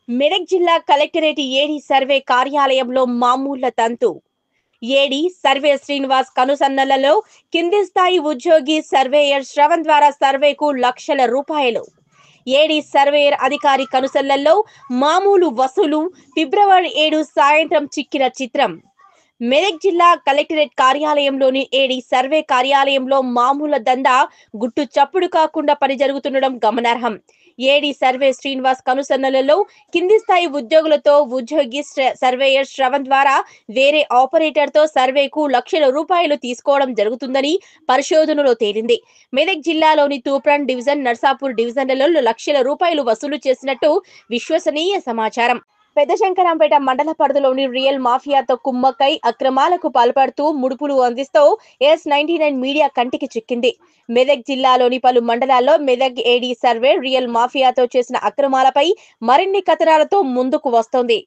మెదక్ జిల్లా కలెక్టరేట్ ఏడీ సర్వే కార్యాలయంలో మామూళ్ల తంతు. ఏడీ సర్వే శ్రీనివాస్ కనుసన్నలలో కింది స్థాయి ఉద్యోగి సర్వేయర్ శ్రవణ్ ద్వారా సర్వేకు లక్షల రూపాయలు. ఏడీ సర్వేయర్ అధికారి కనుసన్నల్లో మామూలు వసూలు. ఫిబ్రవరి 7 సాయంత్రం చిక్కిన చిత్రం. మెదక్ జిల్లా కలెక్టరేట్ కార్యాలయంలోని ఏడీ సర్వే కార్యాలయంలో మామూల దందా గుట్టు చప్పుడు కాకుండా పని జరుగుతుండడం గమనార్హం. ఏడీ సర్వే శ్రీనివాస్ కనుసన్నలలో కింది స్థాయి ఉద్యోగులతో ఉద్యోగి సర్వేయర్ శ్రవణ్ ద్వారా వేరే ఆపరేటర్ తో సర్వేకు లక్షల రూపాయలు తీసుకోవడం జరుగుతుందని పరిశోధనలో తేలింది. మెదక్ జిల్లాలోని తూప్రాన్ డివిజన్, నర్సాపూర్ డివిజన్లలో లక్షల రూపాయలు వసూలు చేసినట్టు విశ్వసనీయ సమాచారం. పెద్దశంకరంపేట మండల పరిధిలోని రియల్ మాఫియాతో కుమ్మక్కై అక్రమాలకు పాల్పడుతూ ముడుపులు అందిస్తూ S99 మీడియా కంటికి చిక్కింది. మెదక్ జిల్లాలోని పలు మండలాల్లో మెదక్ ఏడీ సర్వే రియల్ మాఫియాతో చేసిన అక్రమాలపై మరిన్ని కథనాలతో ముందుకు వస్తోంది.